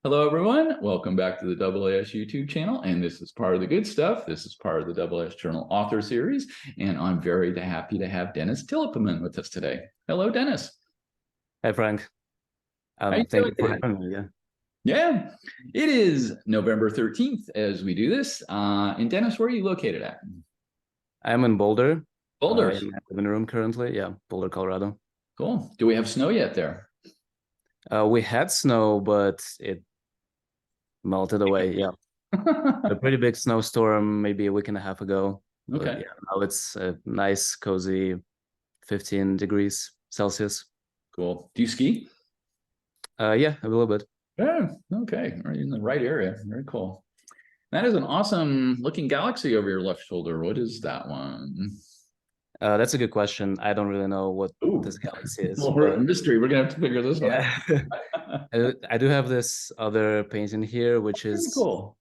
Hello, everyone. Welcome back to the AAS YouTube channel. And this is part of the good stuff. This is part of the AAS Journal Author Series. And I'm very happy to have Dennis Tilipman with us today. Hello, Dennis. Hi, Frank. How you Thank doing you for today? having me. Yeah, Yeah, it is November 13th as we do this. And Dennis, where are you located at? I'm in Boulder, Boulder. in my living room currently. Yeah, Boulder, Colorado. Cool. Do we have snow yet there? We had snow, but it melted away. Yeah, a pretty big snowstorm maybe a week and a half ago. But Okay, yeah, now it's a nice, cozy 15 degrees Celsius. cool. Do you ski? Yeah, a little bit. Yeah, okay. Right in the right area. Very cool. That is an awesome looking galaxy over your left shoulder. What is that one? That's a good question. I don't really know what Ooh, this galaxy is, well, we're a but mystery. We're gonna have to figure this one yeah. out. I do have this other painting here, which Pretty is cool.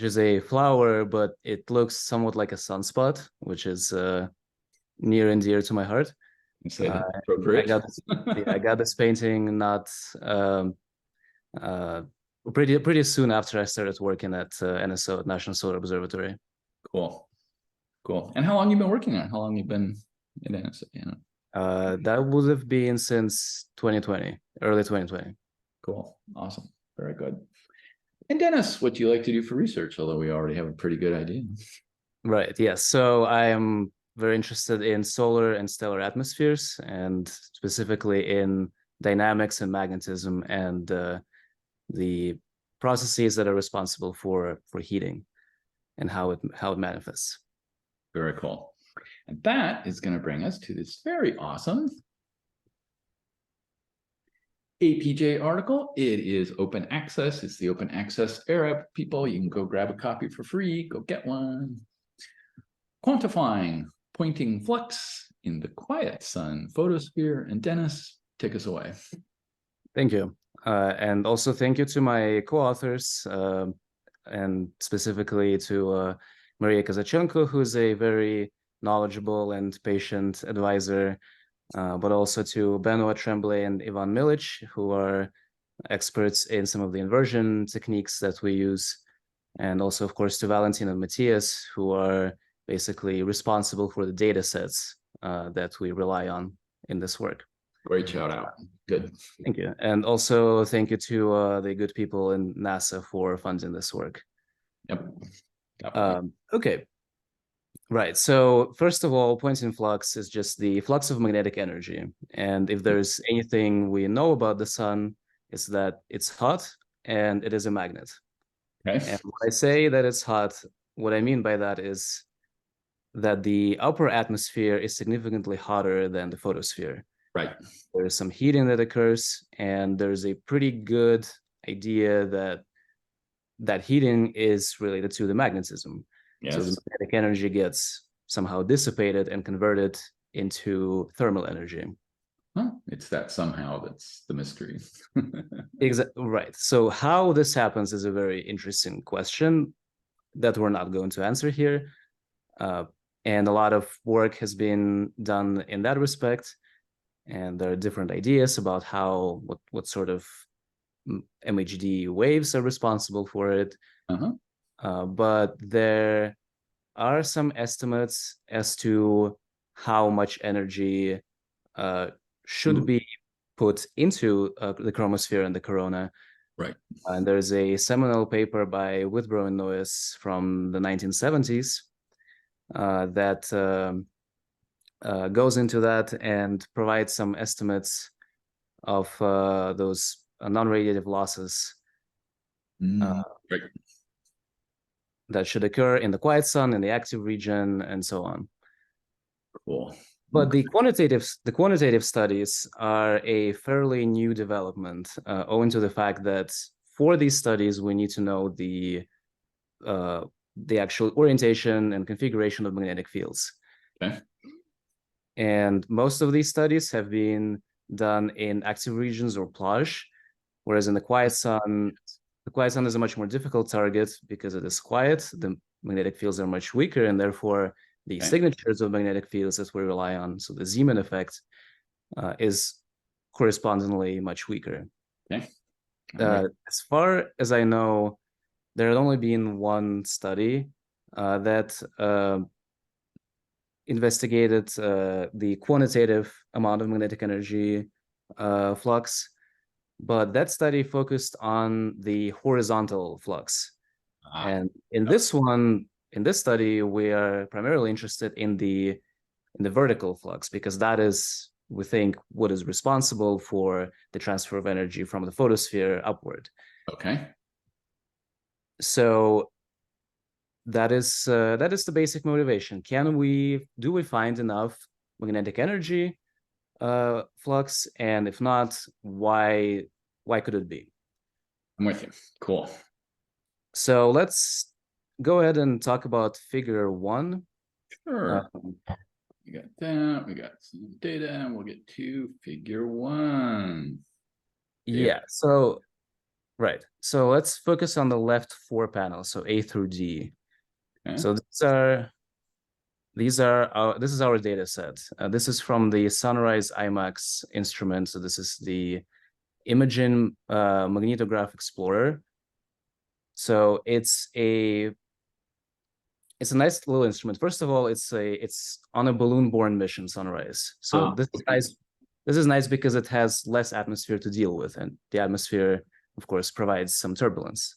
a flower, but it looks somewhat like a sunspot, which is near and dear to my heart. You say that's I appropriate. got this, yeah, I got this painting not um, uh, pretty soon after I started working at NSO, National Solar Observatory. Cool, cool. And how long you been working on it? How long you been in NSA? That would have been since 2020, early 2020. Cool, awesome, very good. And Dennis, what do you like to do for research? Although we already have a pretty good idea. Right. Yes. So I am very interested in solar and stellar atmospheres, and specifically in dynamics and magnetism and the processes that are responsible for heating and how it manifests. Very cool. And that is going to bring us to this very awesome APJ article. It is open access. It's the open access era, people. You can go grab a copy for free. Go get one. Quantifying, Poynting Flux in the quiet sun, Photosphere, and Dennis, take us away. Thank you. And also thank you to my co-authors, and specifically to Maria Kazachenko, who's a very knowledgeable and patient advisor, but also to Benoit Tremblay and Ivan Milic, who are experts in some of the inversion techniques that we use. And also, of course, to Valentin and Matthias, who are basically responsible for the data sets that we rely on in this work. Great shout out. Good. Thank you. And also thank you to the good people in NASA for funding this work. Yep. Okay. Right. So first of all, Poynting flux is just the flux of magnetic energy. And if there's anything we know about the sun, it's that it's hot and it is a magnet. Okay. And when I say that it's hot, what I mean by that is that the upper atmosphere is significantly hotter than the photosphere. Right. There's some heating that occurs, and there's a pretty good idea that that heating is related to the magnetism. Yes. So the magnetic energy gets somehow dissipated and converted into thermal energy. Huh? It's that somehow that's the mystery. Exactly right. So how this happens is a very interesting question that we're not going to answer here. And a lot of work has been done in that respect. And there are different ideas about how what sort of MHD waves are responsible for it. But there are some estimates as to how much energy should be put into the chromosphere and the corona. Right. And there's a seminal paper by Whitbrow and Noyes from the 1970s that goes into that and provides some estimates of those non-radiative losses Right. that should occur in the quiet sun, in the active region, and so on. Cool. But the quantitative studies are a fairly new development, owing to the fact that for these studies we need to know the actual orientation and configuration of magnetic fields. Okay. And most of these studies have been done in active regions or plage, whereas in the quiet sun is a much more difficult target because it is quiet. The magnetic fields are much weaker, and therefore the signatures of magnetic fields that we rely on, so the Zeeman effect, is correspondingly much weaker. Okay. As far as I know, there had only been one study that investigated the quantitative amount of magnetic energy flux, but that study focused on the horizontal flux. And in this study, we are primarily interested in the vertical flux, because that is, we think, what is responsible for the transfer of energy from the photosphere upward. Okay. So that is the basic motivation. Do we find enough magnetic energy flux, and if not, why could it be? I'm with you. Cool. So let's go ahead and talk about figure 1. Sure. We got that. We got some data, and we'll get to figure 1. Yeah. So right. So let's focus on the left 4 panels, so A through D. Okay. So this is our data set. This is from the Sunrise IMAX instrument. So this is the Imaging Magnetograph Explorer. So it's a nice little instrument. First of all, it's on a balloon-borne mission, Sunrise. So this is nice. This is nice because it has less atmosphere to deal with, and the atmosphere, of course, provides some turbulence.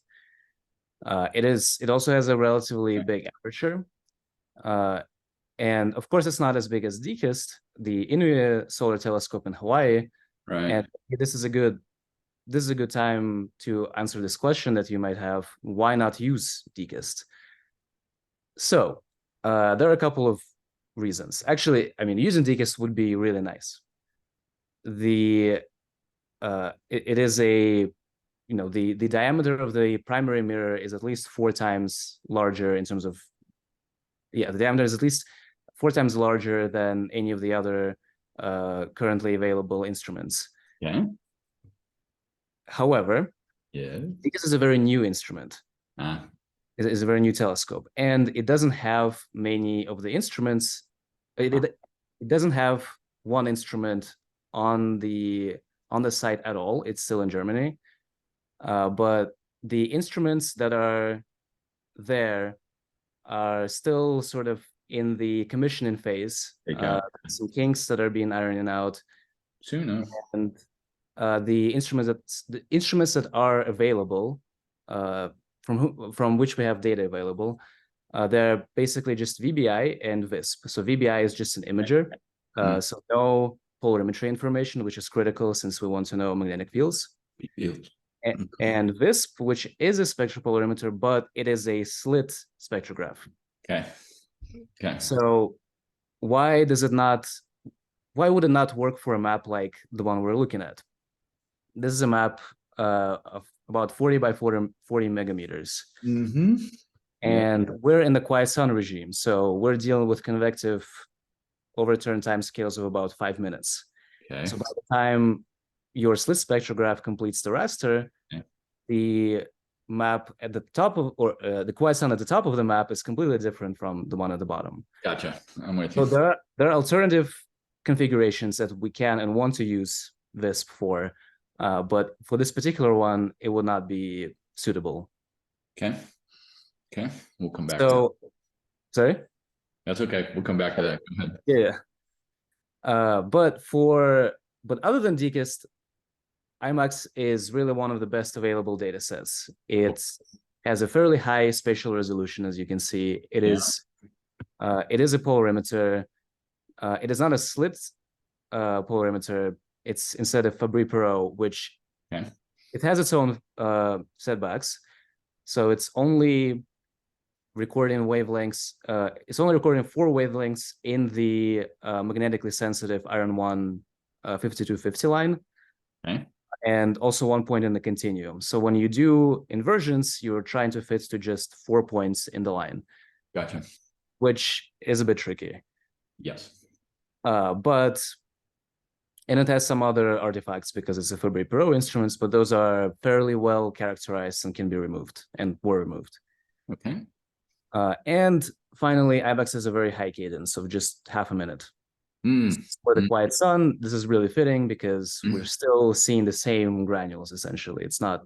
It also has a relatively big aperture, and of course, it's not as big as DKIST, the Inouye Solar Telescope in Hawaii. Right. And this is a good time to answer this question that you might have: why not use DKIST? So there are a couple of reasons. Actually, I mean, using DKIST would be really nice. It is a, the diameter of the primary mirror is at least 4 times larger in terms of, the diameter is at least 4 times larger than any of the other currently available instruments. Yeah. However, DKIST is a very new instrument. It is a very new telescope, and it doesn't have many of the instruments. It doesn't have one instrument on the site at all. It's still in Germany, but the instruments that are there are still sort of in the commissioning phase. Some kinks that are being ironed out soon, and the instruments that are available, from which we have data available, they're basically just VBI and VISP. So VBI is just an imager, so no polarimetry information, which is critical since we want to know magnetic fields. And VISP, which is a spectropolarimeter, but it is a slit spectrograph. Okay. So why would it not work for a map like the one we're looking at? This is a map of about 40 by 40 megameters. And we're in the quiet sun regime. So we're dealing with convective overturn timescales of about 5 minutes. So by the time your slit spectrograph completes the raster, the map at the top of, or the quiet sun at the top of the map is completely different from the one at the bottom. Gotcha. I'm with you. So there are alternative configurations that we can and want to use VISP for, but for this particular one, it would not be suitable. Okay. We'll come back. Sorry? That's okay. We'll come back to that. Go ahead. Yeah. But other than DKIST, IMAX is really one of the best available data sets. It has a fairly high spatial resolution, as you can see. It is a polarimeter. It is not a slit polarimeter. It's instead of Fabry-Perot, which it has its own setbacks. So it's only recording wavelengths. It's only recording 4 wavelengths in the magnetically sensitive iron 1 5250 line. And also 1 point in the continuum. So when you do inversions, you're trying to fit to just 4 points in the line. Gotcha. Which is a bit tricky. Yes. And it has some other artifacts because it's a Fabry-Perot instruments, but those are fairly well characterized and can be removed and were removed. And finally, IMAX has a very high cadence of just half a minute. For the quiet sun, this is really fitting because we're still seeing the same granules essentially. It's not,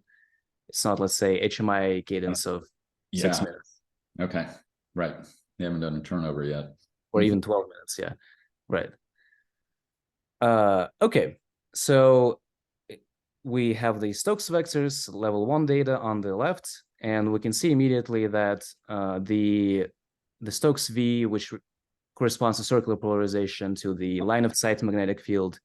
let's say, HMI cadence of 6 Yeah. minutes. Okay. Right. They haven't done a turnover yet. Or even 12 minutes. Yeah. Right. Okay. So we have the Stokes vectors, level 1 data on the left, and we can see immediately that the Stokes V, which corresponds to circular polarization to the line of sight magnetic field,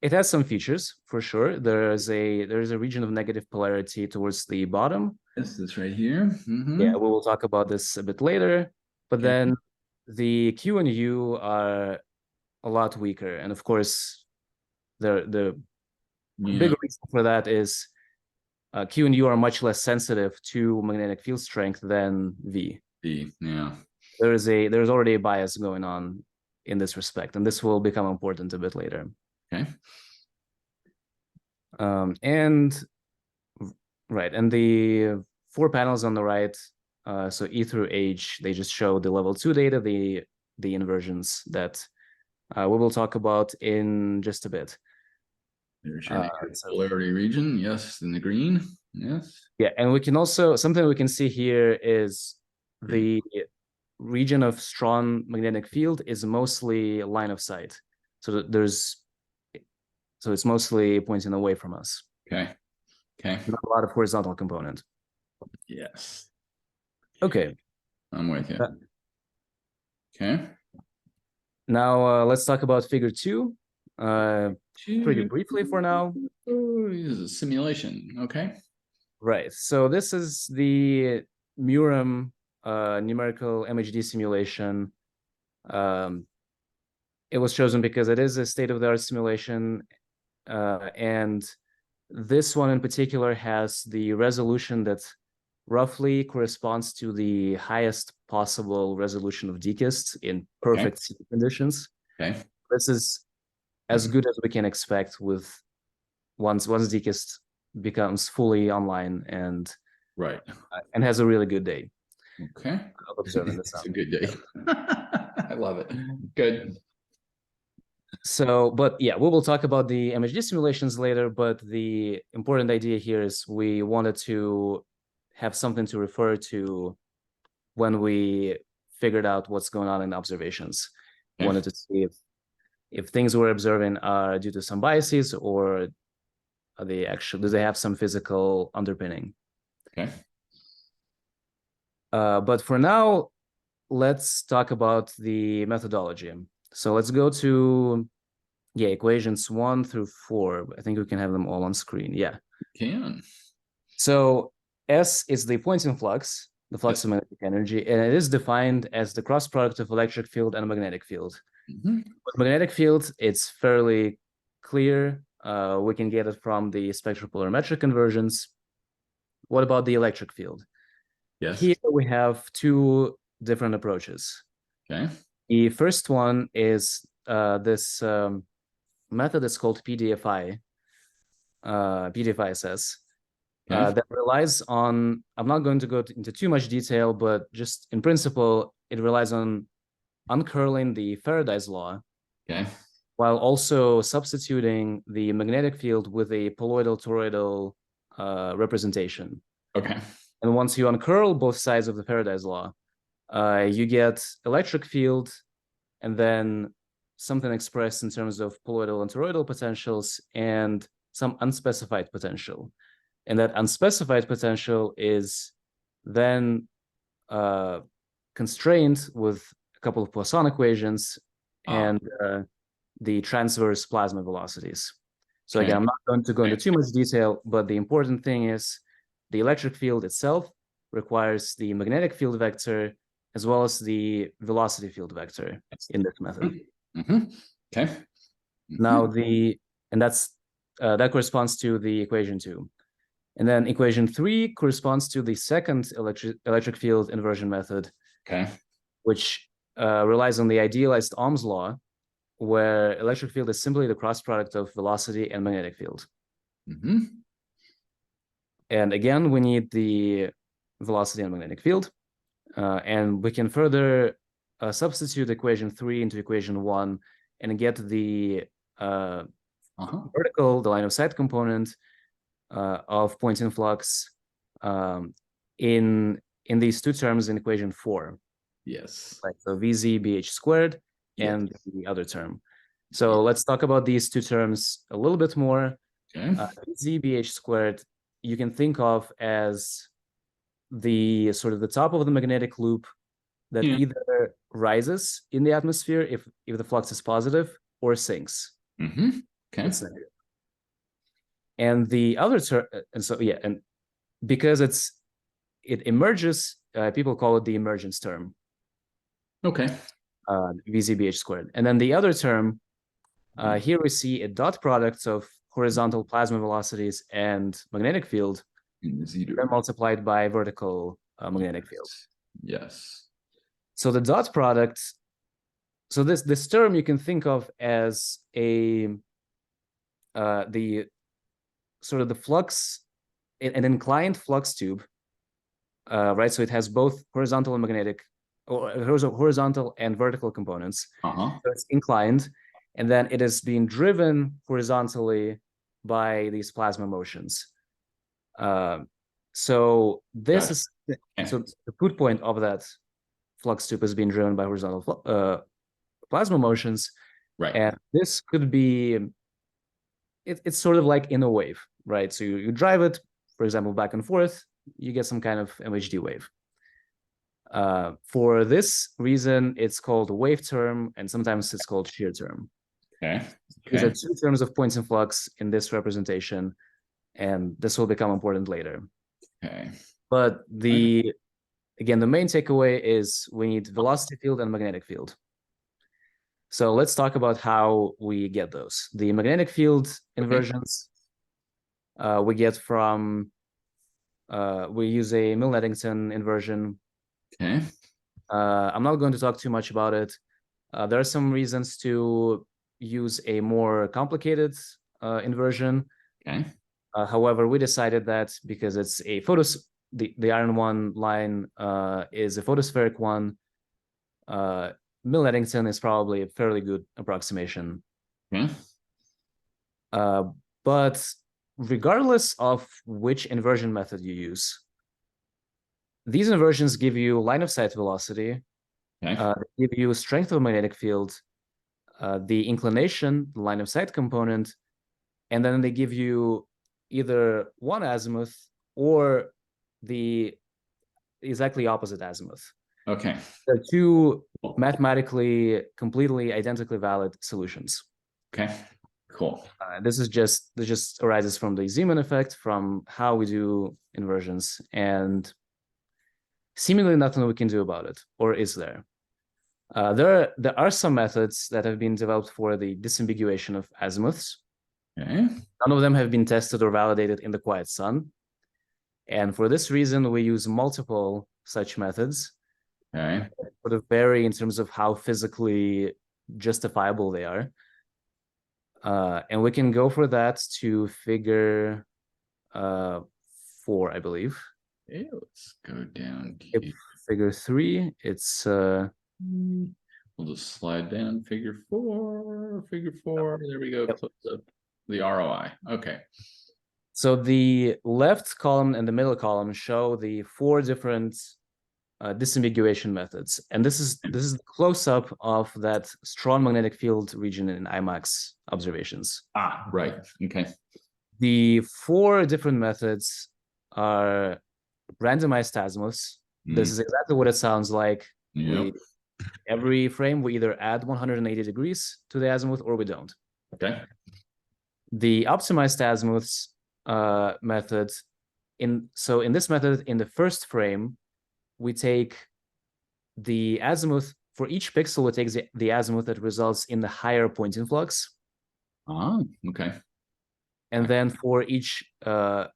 it has some features for sure. There's a region of negative polarity towards the bottom. This right here. Yeah, we will talk about this a bit later. But Okay. then the Q and U are a lot weaker, and of course, the big reason for that is Q and U are much less sensitive to magnetic field strength than V. Yeah. There's already a bias going on in this respect, and this will become important a bit later. Okay. And the 4 panels on the right, so E through H, they just show the level 2 data, the inversions that we will talk about in just a bit. There's your polarity region. Yes, in the green. Yes. Yeah, and we can also, something we can see here is the region of strong magnetic field is mostly line of sight. So it's mostly pointing away from us. Okay. Okay. Not a lot of horizontal component. Yes. Okay. I'm with you. Okay. Now let's talk about figure 2. Pretty briefly for now. Oh, this is a simulation. Okay. Right. So this is the Muram numerical MHD simulation. It was chosen because it is a state-of-the-art simulation, and this one in particular has the resolution that roughly corresponds to the highest possible resolution of DKIST in perfect conditions. Okay. This is as good as we can expect with once DKIST becomes fully online and has a really good day. Okay. Observing the sun. It's a good day. I love it. Good. So, but yeah, we will talk about the MHD simulations later, but the important idea here is we wanted to have something to refer to when we figured out what's going on in observations. We wanted to see if things we're observing are due to some biases or are they actually, do they have some physical underpinning? Okay. But for now, let's talk about the methodology. So let's go to, equations 1 through 4. I think we can have them all on screen. Yeah. Can. So S is the Poynting flux, the flux of magnetic energy, and it is defined as the cross product of electric field and magnetic field. With magnetic field, it's fairly clear. We can get it from the spectropolarimetric conversions. What about the electric field? Yes. Here we have 2 different approaches. Okay. The first one is this method is called PDFI, PDFI-SS, that relies on, I'm not going to go into too much detail, but just in principle, it relies on uncurling the Faraday's law, while also substituting the magnetic field with a poloidal-toroidal representation. Okay. And once you uncurl both sides of the Faraday's law, you get electric field and then something expressed in terms of poloidal and toroidal potentials and some unspecified potential. And that unspecified potential is then constrained with a couple of Poisson equations and the transverse plasma velocities. So again, I'm not going to go into too much detail, but the important thing is the electric field itself requires the magnetic field vector as well as the velocity field vector in this method. Okay. Now that corresponds to the equation 2. And then equation 3 corresponds to the second electric field inversion method, which relies on the idealized Ohm's law, where electric field is simply the cross product of velocity and magnetic field. And again, we need the velocity and magnetic field. And we can further substitute equation 3 into equation 1 and get the vertical, the line of sight component of Poynting flux in these two terms in equation 4. Yes. Right. So VZ BH squared and the other term. So let's talk about these two terms a little bit more. Okay. VZ BH squared, you can think of as the sort of the top of the magnetic loop that either rises in the atmosphere if the flux is positive, or sinks. Okay. It's negative. And the other term, and so and because it emerges, people call it the emergence term. Okay. VZBH squared. And then the other term, here we see a dot product of horizontal plasma velocities and magnetic field, then multiplied by vertical magnetic field. Yes. So the dot product, so this term you can think of as the sort of the flux, an inclined flux tube, right? So it has both horizontal and magnetic, or horizontal and vertical components. So it's inclined, and then it is being driven horizontally by these plasma motions. So this is so the put point of that flux tube is being driven by horizontal plasma motions, right? And this could be it's sort of like in a wave, right? So you drive it, for example, back and forth, you get some kind of MHD wave. For this reason, it's called a wave term, and sometimes it's called shear term. These are two terms of Poynting flux in this representation, and this will become important later. But again, the main takeaway is we need velocity field and magnetic field. So let's talk about how we get those. The magnetic field inversions we get from, we use a Milne-Eddington inversion. I'm not going to talk too much about it. There are some reasons to use a more complicated inversion. However, we decided that because it's a the iron one line is a photospheric one, Milne-Eddington is probably a fairly good approximation. But regardless of which inversion method you use, these inversions give you line of sight velocity, give you strength of magnetic field, the inclination, the line of sight component, and then they give you either one azimuth or the exactly opposite azimuth. They're two mathematically completely identically valid solutions. This just arises from the Zeeman effect, from how we do inversions, and seemingly nothing we can do about it, or is there? There are some methods that have been developed for the disambiguation of azimuths. None of them have been tested or validated in the quiet sun. And for this reason, we use multiple such methods. Sort of vary in terms of how physically justifiable they are. And we can go for that to figure 4, I believe. Let's go down to figure 3. It's we'll just slide down figure 4. There we go. Close up the ROI. So the left column and the middle column show the 4 different disambiguation methods, and this is the close-up of that strong magnetic field region in IMAX observations. The 4 different methods are randomized azimuths. This is exactly what it sounds like. Every frame we either add 180 degrees to the azimuth or we don't. The optimized azimuths method, in this method, in the first frame, we take the azimuth for each pixel. It takes the azimuth that results in the higher Poynting flux. And then for each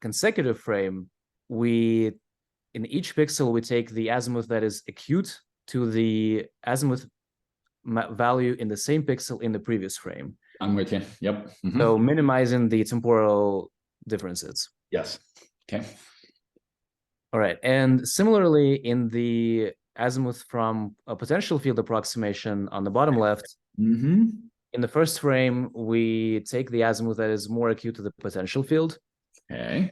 consecutive frame, in each pixel, we take the azimuth that is acute to the azimuth value in the same pixel in the previous frame. I'm with you. So minimizing the temporal differences. All right. And similarly, in the azimuth from a potential field approximation on the bottom left. Mm-hmm. In the first frame, we take the azimuth that is more acute to the potential field. Okay.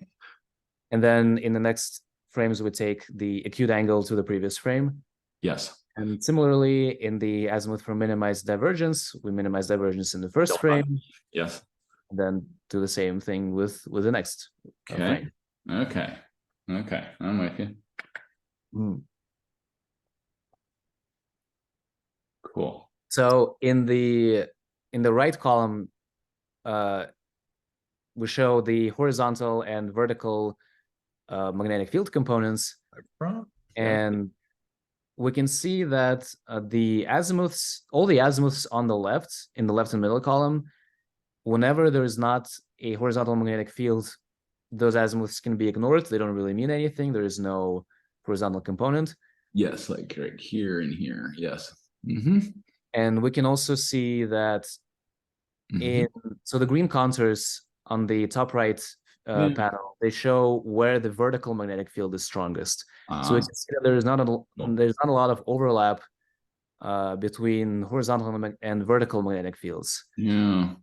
And then in the next frames, we take the acute angle to the previous frame. Yes. And similarly, in the azimuth for minimized divergence, we minimize divergence in the first frame. Yes. And then do the same thing with the next frame. Okay. Okay. I'm with you. Cool. So in the right column, we show the horizontal and vertical magnetic field components. And we can see that the azimuths, all the azimuths on the left, in the left and middle column, whenever there is not a horizontal magnetic field, those azimuths can be ignored. They don't really mean anything. There is no horizontal component. Yes, like right here and here. Yes. Mm-hmm. And we can also see that so the green contours on the top right panel, they show where the vertical magnetic field is strongest. So we can see that there's not a lot of overlap between horizontal and vertical magnetic fields. Yeah.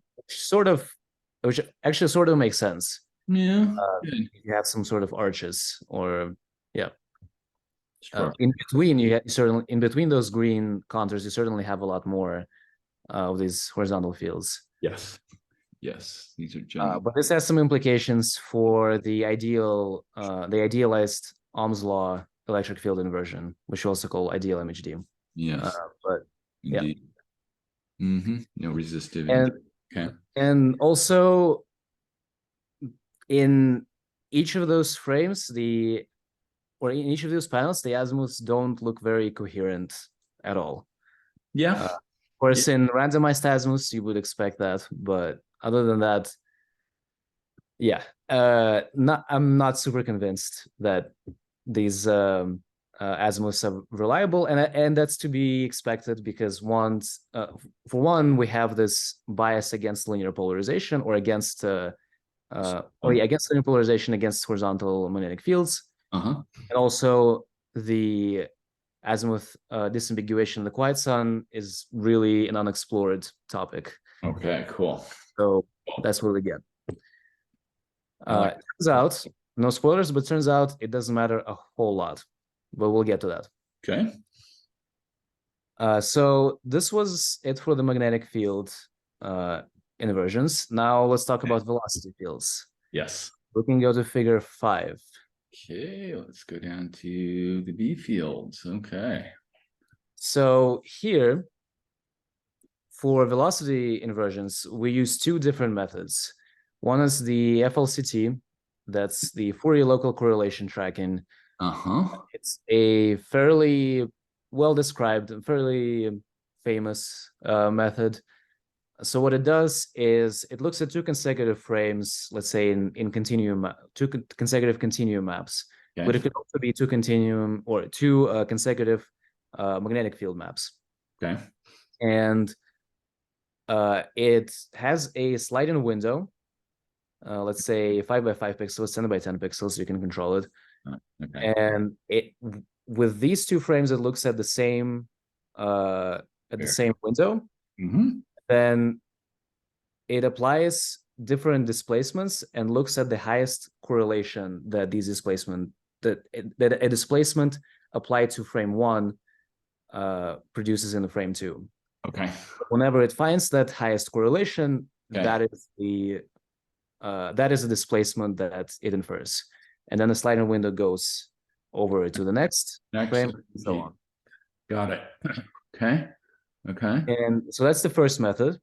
Which actually sort of makes sense. Yeah. You have some sort of arches, or Sure. in between those green contours, you certainly have a lot more of these horizontal fields. Yes. Yes. These are general. But this has some implications for the idealized Ohm's law electric field inversion, which we also call ideal MHD. Yes. But indeed. Yeah. Mm-hmm. No resistive. And also in each of those frames, in each of those panels, the azimuths don't look very coherent at all. Yeah. Of course, in randomized azimuths, you would expect that, but other than that, I'm not super convinced that these azimuths are reliable, and that's to be expected because for one, we have this bias against linear polarization, or against against linear polarization against horizontal magnetic fields, and also the azimuth disambiguation in the quiet sun is really an unexplored topic. Okay, cool. So that's what we get. It turns out, no spoilers, but turns out it doesn't matter a whole lot, but we'll get to that. Okay. So this was it for the magnetic field inversions. Now let's talk about velocity fields. Yes. We can go to figure 5. Okay, let's go down to the B fields. Okay. So here, for velocity inversions, we use two different methods. One is the FLCT, that's the Fourier local correlation tracking. It's a fairly well-described, fairly famous method. So what it does is it looks at two consecutive frames, let's say in continuum, two consecutive continuum maps, but it could also be two continuum or two consecutive magnetic field maps. Okay. And it has a slide-in window, let's say 5 by 5 pixels, 10 by 10 pixels, you can control it. Okay. And with these two frames, it looks at the same window. Then it applies different displacements and looks at the highest correlation that these that a displacement applied to frame 1 produces in the frame 2. Okay. Whenever it finds that highest correlation, that is the displacement that it infers, and then the sliding window goes over to the next frame, and so on. Got it. Okay. Okay. And so that's the first method.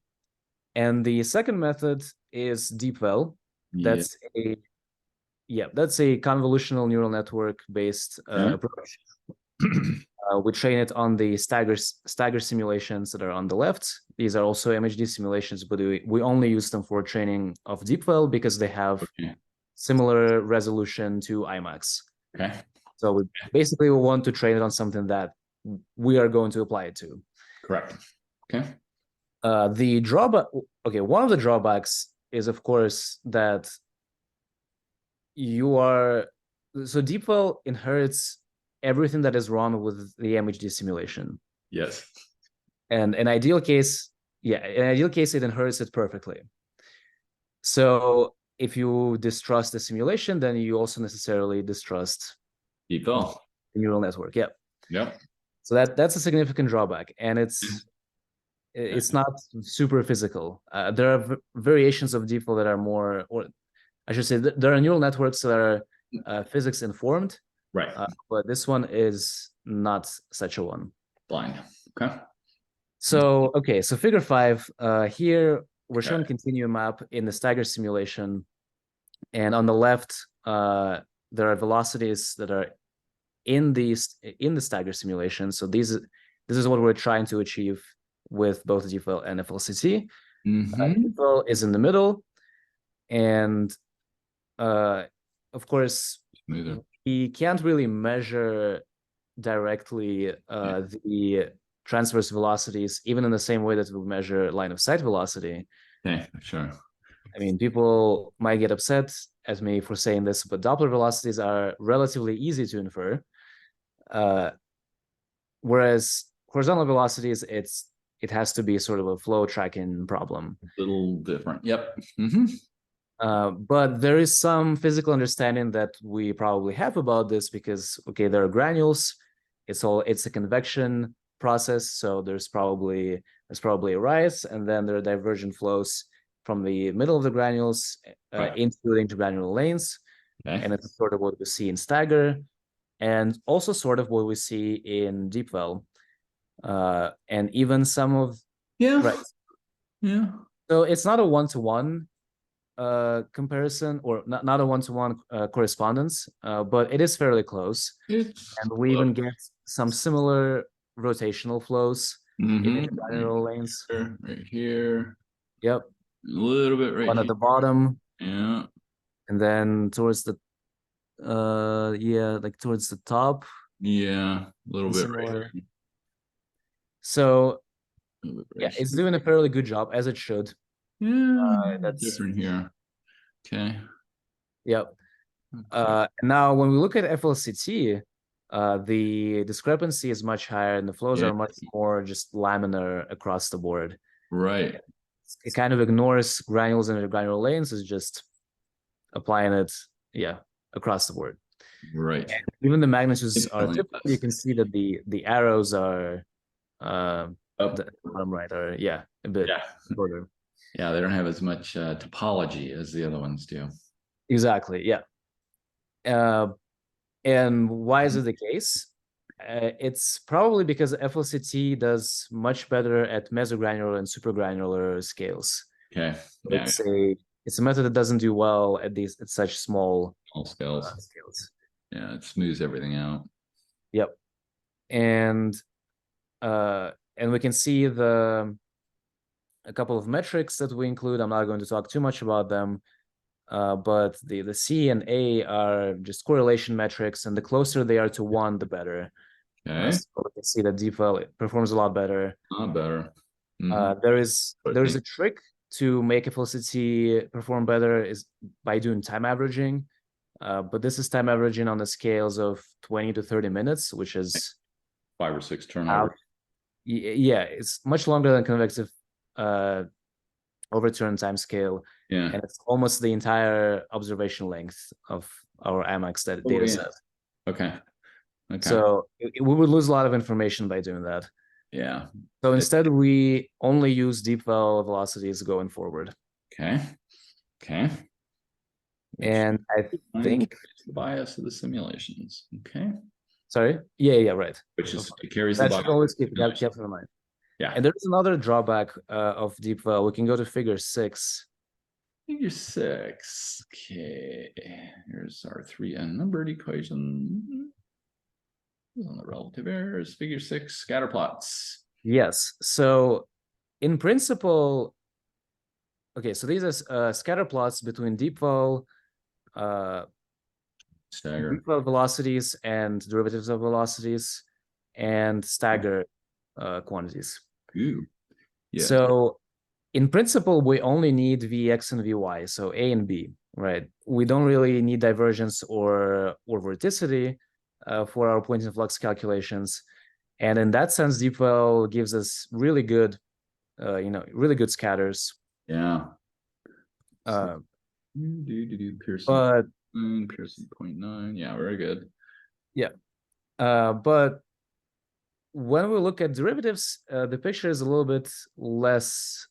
And the second method is DeepVel. That's a convolutional neural network based approach. We train it on the stagger simulations that are on the left. These are also MHD simulations, but we only use them for training of DeepVel because they have similar resolution to IMAX. Okay. So we basically want to train it on something that we are going to apply it to. Correct. Okay. One of the drawbacks is, of course, that DeepVel inherits everything that is wrong with the MHD simulation. Yes. And in ideal case, it inherits it perfectly. So if you distrust the simulation, then you also necessarily distrust Default. the neural network. Yeah. Yep. So that's a significant drawback, and it's not super physical. There are variations of default that are more, or I should say, there are neural networks that are physics informed, Right. but this one is not such a one. Blind. Okay. So so figure 5 here we're Okay. showing continuum map in the stagger simulation, and on the left there are velocities that are in the stagger simulation. So this is what we're trying to achieve with both DeepWell and FLCT. DeepWell is in the middle, and of course, Smoother. we can't really measure directly the transverse velocities, even in the same way that we measure line of sight velocity. Okay, sure. I mean, people might get upset at me for saying this, but Doppler velocities are relatively easy to infer. Whereas horizontal velocities, it has to be sort of a flow tracking problem. A little different. Yep. But there is some physical understanding that we probably have about this, because there are granules. It's a convection process, so there's probably a rise, and then there are divergent flows from the middle of the granules into the intergranular lanes. Okay. And it's sort of what we see in stagger, and also sort of what we see in DeepWell, and even some of So it's not a one-to-one comparison, or not a one-to-one correspondence, but it is fairly close. And we even get some similar rotational flows in intergranular lanes. Right here. Yep. A little bit right One at the bottom. Yeah. And then towards the like towards the top. Yeah, a little bit right here. So it's doing a fairly good job, as it should. Yeah, that's different here. Okay. Yep. Now, when we look at FLCT, the discrepancy is much higher, and the flows are much more just laminar across the board. Right. It kind of ignores granules and granular lanes. It's just applying it, across the board. Right. And even the magnitudes are different. You can see that the arrows are up the bottom right, or a bit shorter. Yeah, they don't have as much topology as the other ones do. Exactly. Yeah. And why is it the case? It's probably because FLCT does much better at mesogranular and supergranular scales. Okay. It's a method that doesn't do well at such small scales. Yeah, it smooths everything out. Yep. And we can see a couple of metrics that we include. I'm not going to talk too much about them. But the C and A are just correlation metrics, and the closer they are to 1, the better. Okay. So we can see that DeepWell performs a lot better. There is a trick to make FLCT perform better, is by doing time averaging. But this is time averaging on the scales of 20 to 30 minutes, which is 5 or 6 turnovers. It's much longer than convective overturn time scale. And it's almost the entire observation length of our AMAX data set. Okay. So we would lose a lot of information by doing that. Yeah. So instead, we only use DeepWell velocities going forward. Okay. And I think the bias of the simulations. Okay. Sorry. Yeah. Right. Which is it carries the bias. That should always keep in mind. Yeah. And there's another drawback of DeepWell. We can go to figure 6. Figure 6. Okay. Here's our 3 unnumbered equation. On the relative errors. Figure 6 scatter plots. Yes. So in principle, so these are scatter plots between DeepWell, DeepWell velocities and derivatives of velocities, and stagger quantities. Ooh. Yeah. So in principle, we only need Vx and Vy, so A and B, right? We don't really need divergence or vorticity. for our Poynting flux calculations. And in that sense, DeepWell gives us really good, really good scatters. Yeah. Uh, Pearson, but Pearson 0.9. Yeah, very good. yeah. But when we look at derivatives, the picture is a little bit less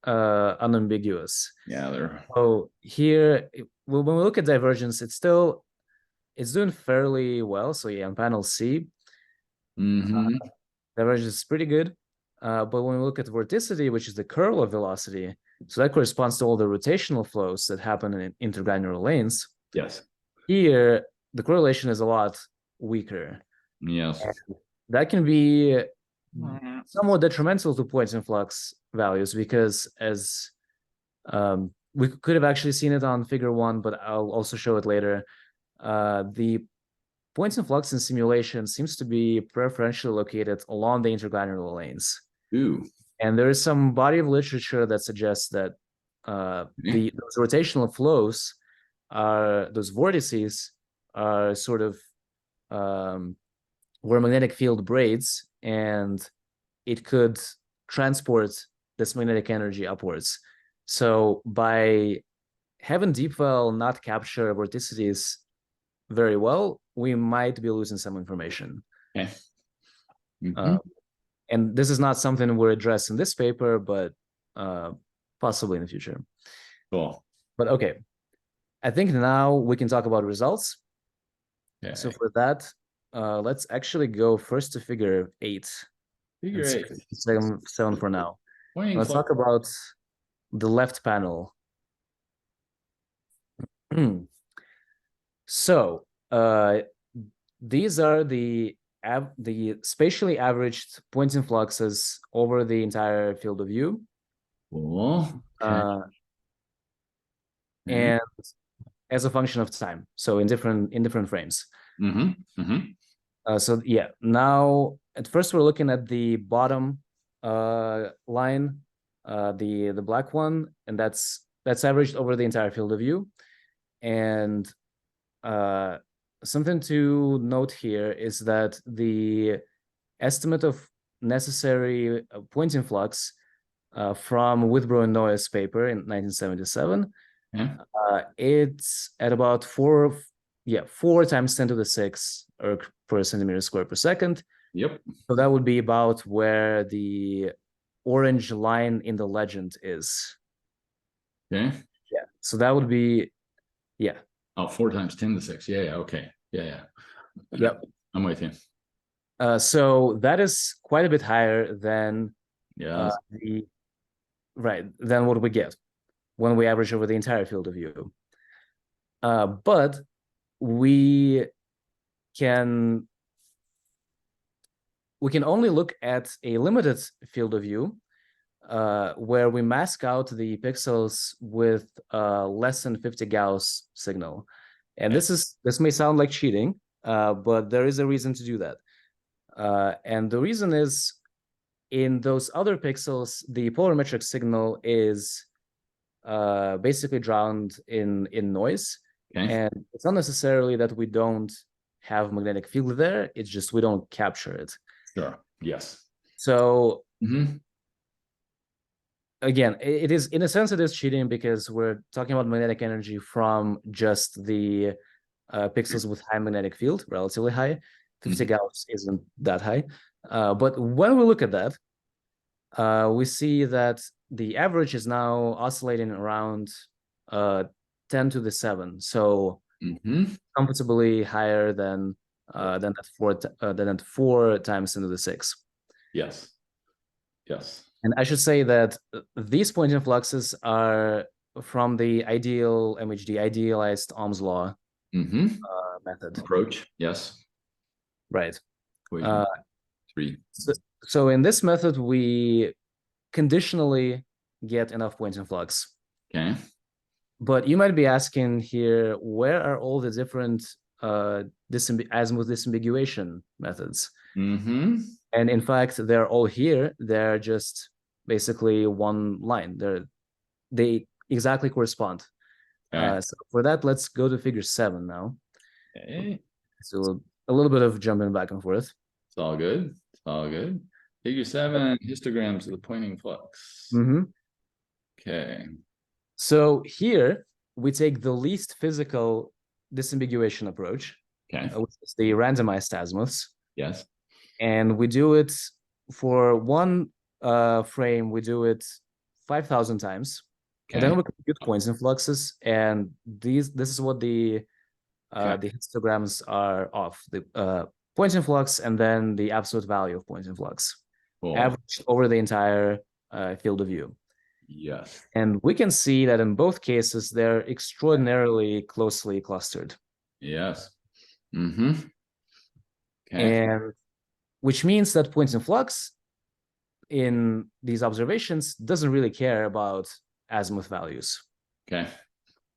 unambiguous. Yeah, they're. So here, when we look at divergence, it's doing fairly well. So yeah, on panel C, divergence is pretty good. But when we look at vorticity, which is the curl of velocity, so that corresponds to all the rotational flows that happen in intergranular lanes. Yes. Here, the correlation is a lot weaker. Yes. And that can be somewhat detrimental to Poynting flux values because as we could have actually seen it on figure 1, but I'll also show it later. The Poynting flux in simulation seems to be preferentially located along the intergranular lanes. Ooh. And there is some body of literature that suggests that those rotational flows those vortices are sort of where magnetic field braids, and it could transport this magnetic energy upwards. So by having DeepWell not capture vorticities very well, we might be losing some information. Okay. And this is not something we're addressing in this paper, but possibly in the future. Cool. But okay, I think now we can talk about results. Okay. So for that, let's actually go first to figure 8. Figure 8. 7 for now. Let's talk about the left panel. So these are the spatially averaged Poynting fluxes over the entire field of view. Cool. Okay. And as a function of time, so in different frames. So yeah, now at first we're looking at the bottom line, the black one, and that's averaged over the entire field of view. And something to note here is that the estimate of necessary Poynting flux from Withrow and Noyes paper in 1977, it's at about 4 times 10 to the 6 erg per centimeter square per second. Yep. So that would be about where the orange line in the legend is. Okay. Yeah. So that would be, yeah. Oh, 4 times 10 to the 6. Yeah. Okay. Yeah. Yep. I'm with you. So that is quite a bit higher than than what we get when we average over the entire field of view. But we can only look at a limited field of view where we mask out the pixels with less than 50 Gauss signal. And this may sound like cheating, but there is a reason to do that. And the reason is, in those other pixels, the polarimetric signal is basically drowned in noise. And it's not necessarily that we don't have magnetic field there, it's just we don't capture it. Sure. Yes. So again, it is, in a sense, it is cheating because we're talking about magnetic energy from just the pixels with high magnetic field, relatively high. 50 Gauss isn't that high. But when we look at that, we see that the average is now oscillating around 10 to the 7. So comfortably higher than that 4 times 10 to the 6. Yes. Yes. And I should say that these Poynting fluxes are from the ideal MHD, idealized Ohm's law method. Approach. Yes. Right. 3. So in this method, we conditionally get enough Poynting flux. Okay. But you might be asking here, where are all the different azimuth disambiguation methods? And in fact, they're all here. They're just basically one line. They exactly correspond. So for that, let's go to figure 7 now. Okay. So a little bit of jumping back and forth. It's all good. It's all good. Figure 7, histograms of the Poynting flux. Okay. So here we take the least physical disambiguation approach, Okay. which is the randomized azimuths. Yes. And we do it for one frame, we do it 5,000 times. Okay. And then we compute points and fluxes. And this is what the histograms are of, the points and flux, and then the absolute value of points and flux, averaged over the entire field of view. Yes. And we can see that in both cases, they're extraordinarily closely clustered. Yes. Okay. And which means that points and flux in these observations doesn't really care about azimuth values. Okay.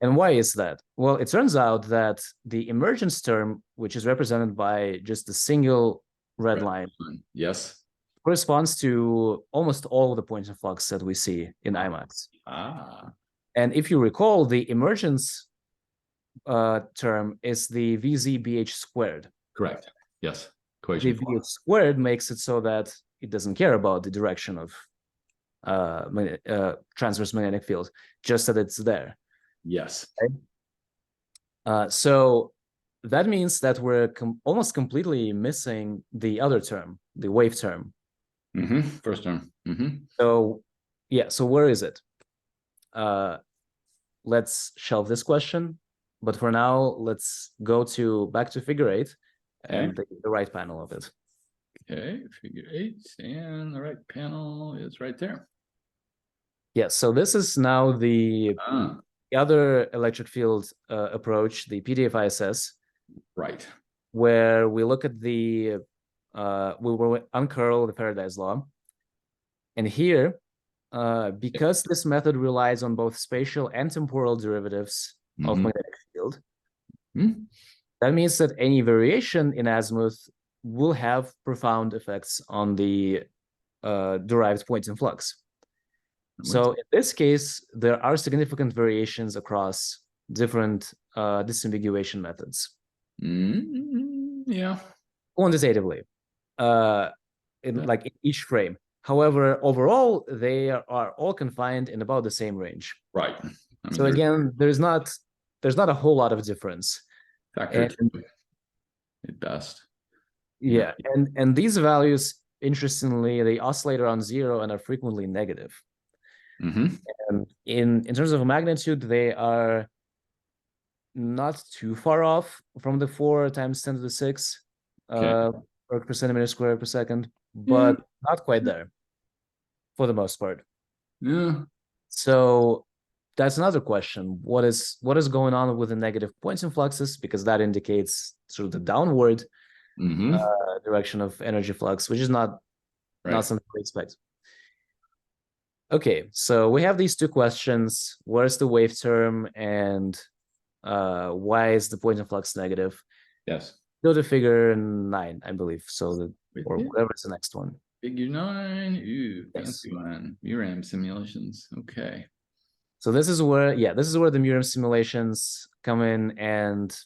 And why is that? Well, it turns out that the emergence term, which is represented by just a single red line, yes, corresponds to almost all of the points and flux that we see in IMAX. And if you recall, the emergence term is the VZBH squared. Correct. Yes. The VH squared makes it so that it doesn't care about the direction of transverse magnetic field, just that it's there. Yes. So that means that we're almost completely missing the other term, the wave term. First term. So yeah, so where is it? Let's shelve this question, but for now, let's go back to figure 8 and the right panel of it. Okay, figure 8, and the right panel is right there. Yes, so this is now the other electric field approach, the PDF-ISS. Right. Where we look at we will uncurl the Faraday's law. And here, because this method relies on both spatial and temporal derivatives of magnetic field, that means that any variation in azimuth will have profound effects on the derived points in flux. So in this case, there are significant variations across different disambiguation methods. Yeah. Quantitatively, in each frame. However, overall, they are all confined in about the same range. Right. So again, there's not a whole lot of difference. Factor 2 at best. Yeah, and these values, interestingly, they oscillate around 0 and are frequently negative. And in terms of magnitude, they are not too far off from the 4 times 10 to the 6 per centimeter square per second, but not quite there for the most part. Yeah. So that's another question. What is going on with the negative points and fluxes? Because that indicates sort of the downward direction of energy flux, which is not something we expect. Okay, so we have these two questions. Where's the wave term, and why is the point and flux negative? Yes. Go to figure 9, I believe. So or whatever's the next one. Figure 9. Ooh, fancy one. MURAM simulations. Okay. So this is where the MURAM simulations come in, and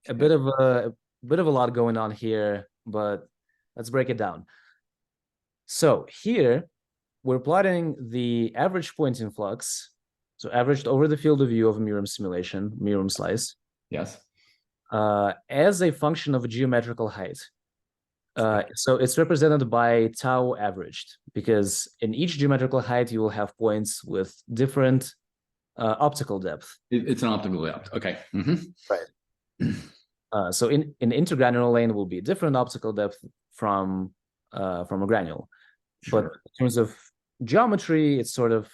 a bit of a lot going on here, but let's break it down. So here we're plotting the average point in flux, so averaged over the field of view of a MURAM simulation, MURAM slice. Yes. As a function of a geometrical height. So it's represented by tau averaged, because in each geometrical height, you will have points with different optical depth. It's an optical depth. Okay. Right. So in intergranular lane will be a different optical depth from a granule. Sure. But in terms of geometry, it's sort of,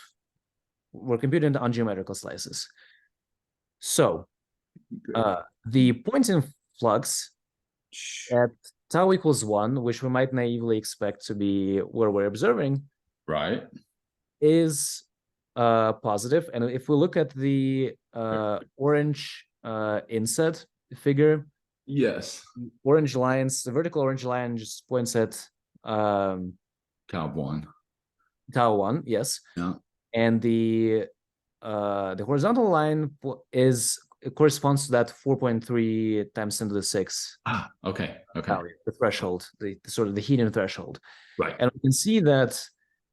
we're computing on geometrical slices. So the point in flux at tau equals 1, which we might naively expect to be where we're observing, right, is positive. And if we look at the orange inset figure, yes, orange lines, the vertical orange line just points at tau 1. Tau 1, yes. Yeah. And the horizontal line is it corresponds to that 4.3 times 10 to the 6 Ah, okay. value, the threshold, the sort of the heating threshold. Right. And we can see that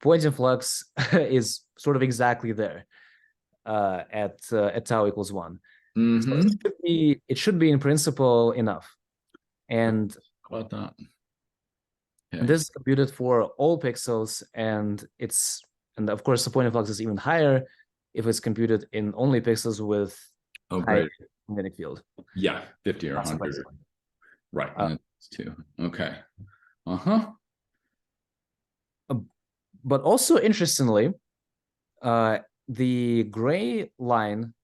Poynting flux is sort of exactly there at tau equals 1. So it should be in principle enough. And How about that? Okay. this is computed for all pixels, and of course the Poynting flux is even higher if it's computed in only pixels with high Great. magnetic field. Yeah, 50 or 100. Right. That's two. Okay. But also interestingly, the gray line,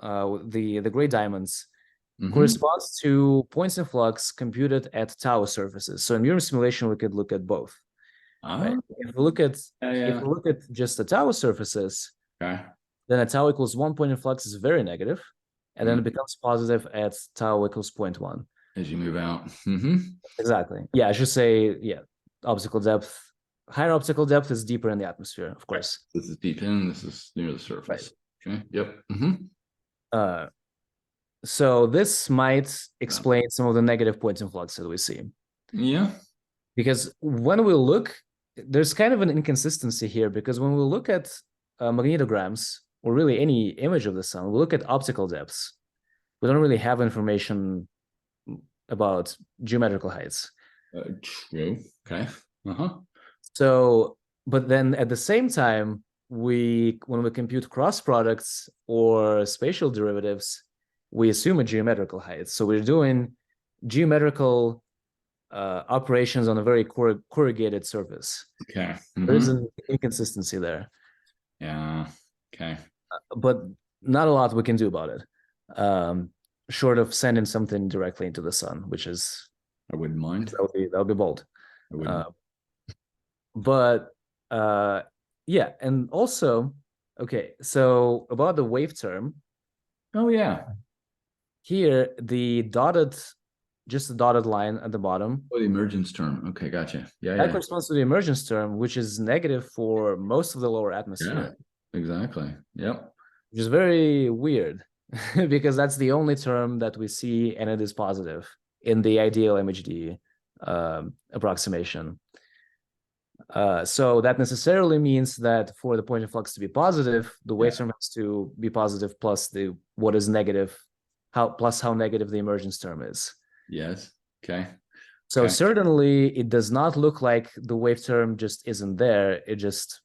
the gray diamonds, corresponds to points in flux computed at tau surfaces. So in mirror simulation, we could look at both. Right? If we look at just the tau surfaces, then at tau equals 1 point in flux is very negative, and then it becomes positive at tau equals 0.1. As you move out. Exactly. Yeah, I should say, yeah, optical depth. Higher optical depth is deeper in the atmosphere, of course. This is deep in, this is near the surface. Right. Okay. Yep. So this might explain some of the negative points in flux that we see. Yeah. Because when we look, there's kind of an inconsistency here, because when we look at magnetograms, or really any image of the sun, we look at optical depths. We don't really have information about geometrical heights. True. Okay. So, but then at the same time, when we compute cross products or spatial derivatives, we assume a geometrical height. So we're doing geometrical operations on a very corrugated surface. Okay. There's an inconsistency there. Yeah. Okay. But not a lot we can do about it, short of sending something directly into the sun, which is I wouldn't mind. That would be bold. I wouldn't. But yeah, and also, okay, so about the wave term. Oh yeah. Here, just the dotted line at the bottom. Oh, the emergence term. Okay, gotcha. Yeah, that corresponds to the emergence term, which is negative for most of the lower atmosphere. Yeah, exactly. Yep. Which is very weird because that's the only term that we see, and it is positive in the ideal MHD approximation. So that necessarily means that for the Poynting flux to be positive, the wave term has to be positive plus what is negative, how negative the emergence term is. Yes. Okay. So certainly it does not look like the wave term just isn't there. It just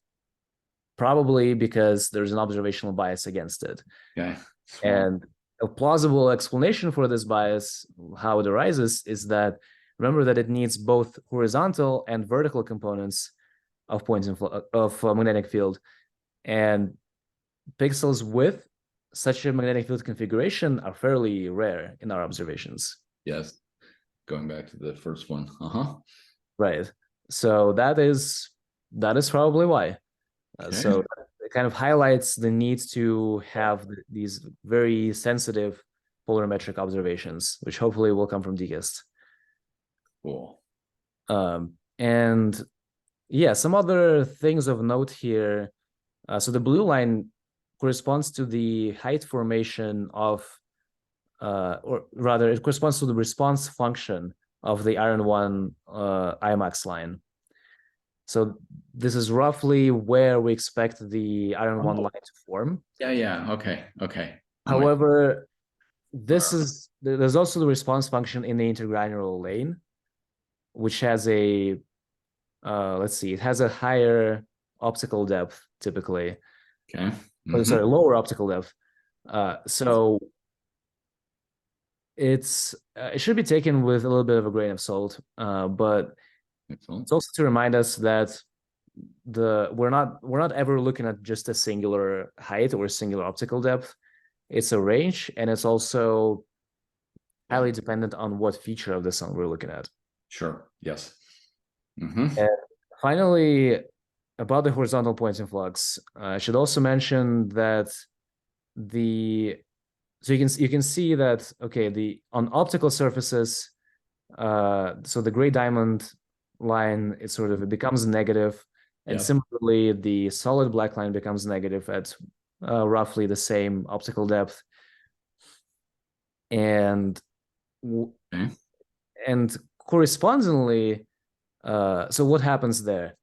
probably because there's an observational bias against it. Okay. And a plausible explanation for this bias, how it arises, is that remember that it needs both horizontal and vertical components of points of magnetic field, and pixels with such a magnetic field configuration are fairly rare in our observations. Yes, going back to the first one. Right. So that is probably why. So it kind of highlights the need to have these very sensitive polarimetric observations, which hopefully will come from DKIST. Cool. And yeah, some other things of note here. So the blue line corresponds to the height formation of, or rather, it corresponds to the response function of the iron 1 IMAX line. So this is roughly where we expect the iron 1 line to form. Yeah. Okay. However, there's also the response function in the intergranular lane, which has a, let's see, it has a higher optical depth typically. Okay. Sorry, lower optical depth. So it should be taken with a little bit of a grain of salt, but it's also to remind us that we're not ever looking at just a singular height or a singular optical depth. It's a range, and it's also highly dependent on what feature of the sun we're looking at. Sure. Yes. And finally, about the horizontal points in flux, I should also mention that so you can see that on optical surfaces, so the gray diamond line it becomes negative, and similarly the solid black line becomes negative at roughly the same optical depth. And Okay. and correspondingly, so what happens there?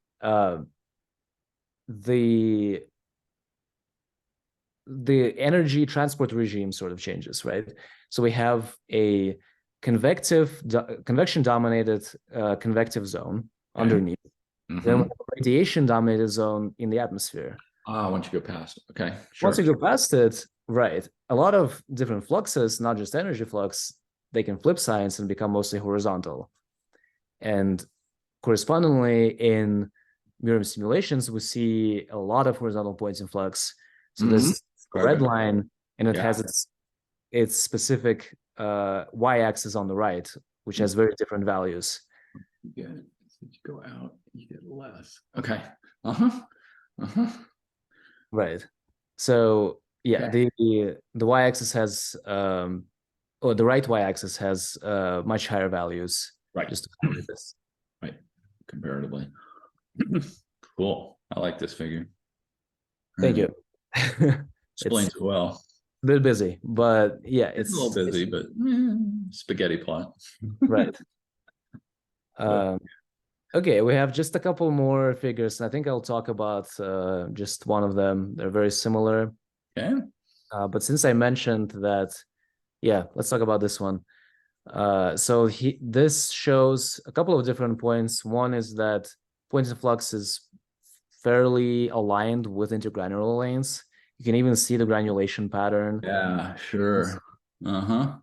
The energy transport regime sort of changes, right? So we have a convection dominated convective zone Okay. underneath. Then we Mm-hmm. have a radiation dominated zone in the atmosphere. Once you go past. Okay. Once Sure. you go past it, right, a lot of different fluxes, not just energy flux, they can flip science and become mostly horizontal. And correspondingly, in Miriam simulations, we see a lot of horizontal points in flux. So Mm-hmm. this red line, and it Yeah. has its specific y-axis on the right, which has very different values. Good. So you go out, you get less. Okay. Uh-huh. Uh-huh. Right. So yeah, Okay. the y-axis has or the right y-axis has much higher values. Right. Just to highlight this. Right. Comparatively. Cool. I like this figure. Thank you. It's Explains it well. a bit busy, but yeah, It's a little busy, but spaghetti plot. right. Um, okay, we have just a couple more figures, and I think I'll talk about just one of them. They're very similar. Okay. But since I mentioned that, yeah, let's talk about this one. So this shows a couple of different points. One is that point in flux is fairly aligned with intergranular lanes. You can even see the granulation pattern. Yeah, sure. Uh-huh.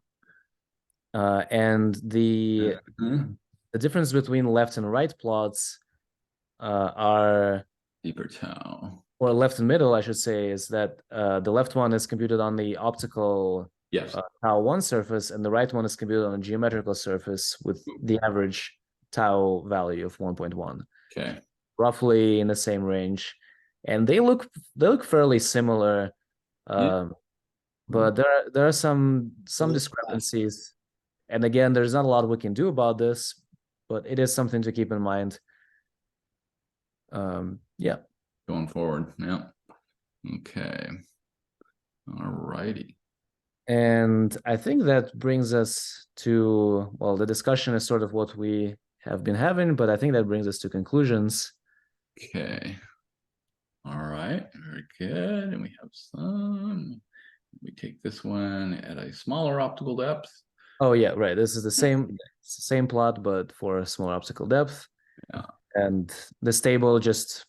And Uh-huh. the difference between left and right plots are, Deeper tau. or left and middle, I should say, is that the left one is computed on the optical Yes. tau 1 surface, and the right one is computed on a geometrical surface with the average tau value of 1.1, Okay. roughly in the same range. And they look fairly similar, Yeah. but there are some discrepancies. And again, there's not a lot we can do about this, but it is something to keep in mind. Yeah. Going forward. Yeah. Okay. All righty. And I think that brings us to, well, the discussion is sort of what we have been having, but I think that brings us to conclusions. Okay. All right. Very good. And we have some. We take this one at a smaller optical depth. Oh yeah, right. This is the same plot, but for a smaller optical depth. Yeah. And this table just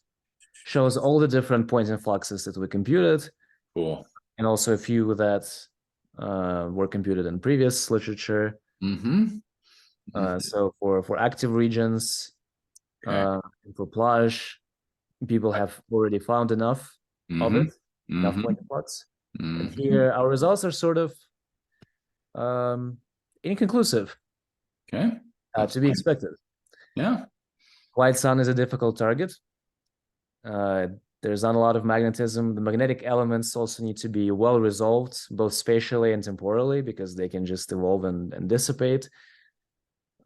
shows all the different points and fluxes that we computed, Cool. and also a few that were computed in previous literature. Mm-hmm. So for active regions, Okay. for plage, people have already found enough of Mm-hmm. it, enough Mm-hmm. point plots. And Mm-hmm. here our results are sort of inconclusive, Okay. That's to be fine. expected. Yeah. White sun is a difficult target. There's not a lot of magnetism. The magnetic elements also need to be well resolved, both spatially and temporally, because they can just evolve and dissipate.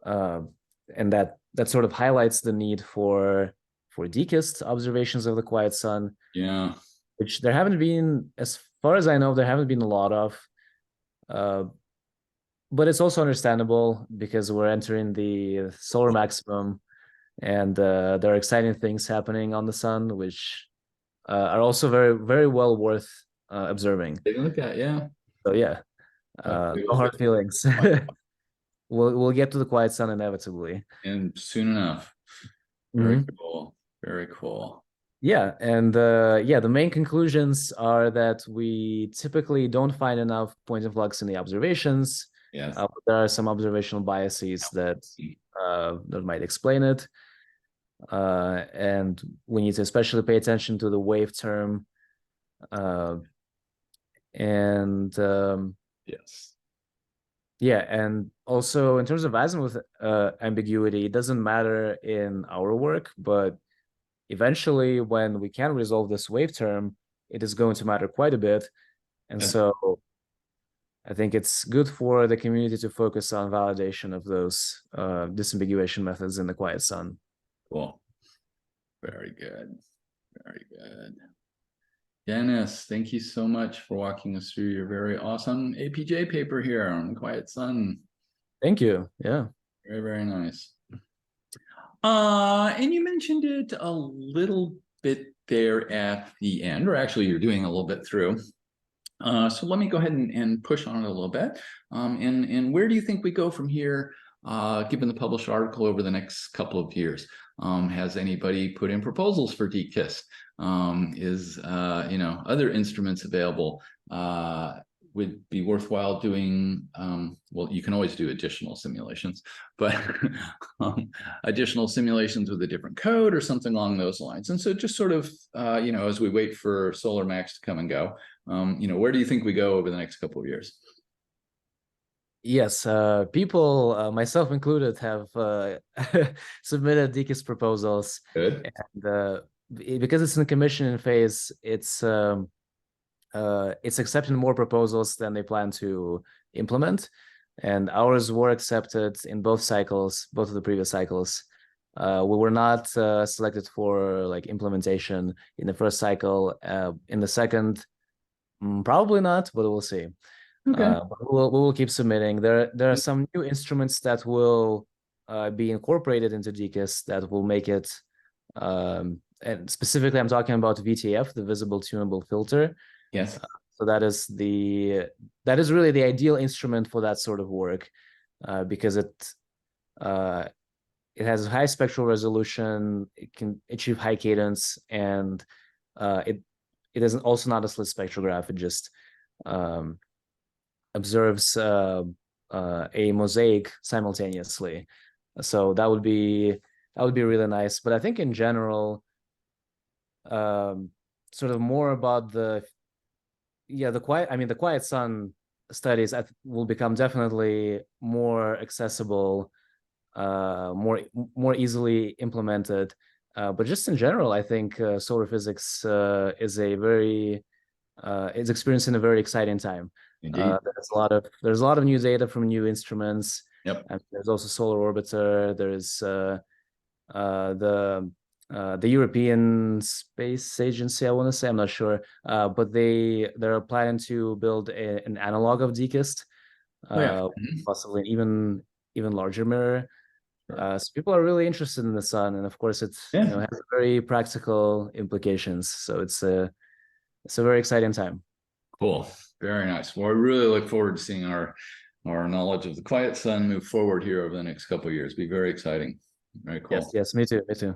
And that sort of highlights the need for decast observations of the quiet sun, Yeah. which there haven't been, as far as I know, there haven't been a lot of. But it's also understandable because we're entering the solar maximum, and there are exciting things happening on the sun, which are also very, very well worth observing. Take a look at, yeah. So yeah, Okay, no we'll hard get feelings. We'll get to the quiet sun inevitably. and soon enough. Very Mhm. cool. Very cool. Yeah, and yeah, the main conclusions are that we typically don't find enough point of flux in the observations. Yes. There are some observational biases that might explain it. And we need to especially pay attention to the wave term. And Yes. yeah, and also in terms of azimuth ambiguity, it doesn't matter in our work, but eventually when we can resolve this wave term, it is going to matter quite a bit. And Yes. so I think it's good for the community to focus on validation of those disambiguation methods in the quiet sun. Cool. Very good. Very good. Dennis, thank you so much for walking us through your very awesome APJ paper here on the quiet sun. Thank you. Yeah. Very, very nice. And you mentioned it a little bit there at the end, or actually you're doing a little bit through. So let me go ahead and push on it a little bit. And where do you think we go from here, given the published article over the next couple of years? Has anybody put in proposals for DKISS? Is other instruments available? Would be worthwhile doing, well, you can always do additional simulations, but additional simulations with a different code or something along those lines. And so just sort of, as we wait for Solar Max to come and go, where do you think we go over the next couple of years? Yes, people, myself included, have submitted DKISS proposals. Good. And because it's in the commissioning phase, it's accepting more proposals than they plan to implement. And ours were accepted in both cycles, both of the previous cycles. We were not selected for like implementation in the first cycle. In the second, probably not, but we'll see. Okay. But we will keep submitting. There are some new instruments that will be incorporated into DKISS that will make it, and specifically I'm talking about VTF, the visible tunable filter. Yes. So that is really the ideal instrument for that sort of work, because it has high spectral resolution, it can achieve high cadence, and it is also not a slit spectrograph. It just observes a mosaic simultaneously. So that would be really nice. But I think in general, sort of more about the quiet sun studies will become definitely more accessible, more easily implemented. But just in general, I think solar physics is experiencing a very exciting time. Indeed. There's a lot of new data from new instruments. Yep. And there's also Solar Orbiter. There's the European Space Agency, I want to say, I'm not sure, but they're planning to build an analog of DKIST, possibly an even larger mirror. Sure. So people are really interested in the sun, and of course, it has very practical implications. So it's a very exciting time. Cool. Very nice. Well, I really look forward to seeing our knowledge of the quiet sun move forward here over the next couple of years. Be very exciting. Very cool. Yes, me too. Me too.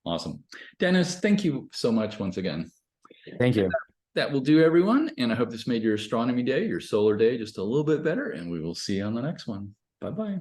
Awesome. Dennis, thank you so much once again. Thank you. That will do, everyone. And I hope this made your astronomy day, your solar day, just a little bit better. And we will see you on the next one. Bye-bye.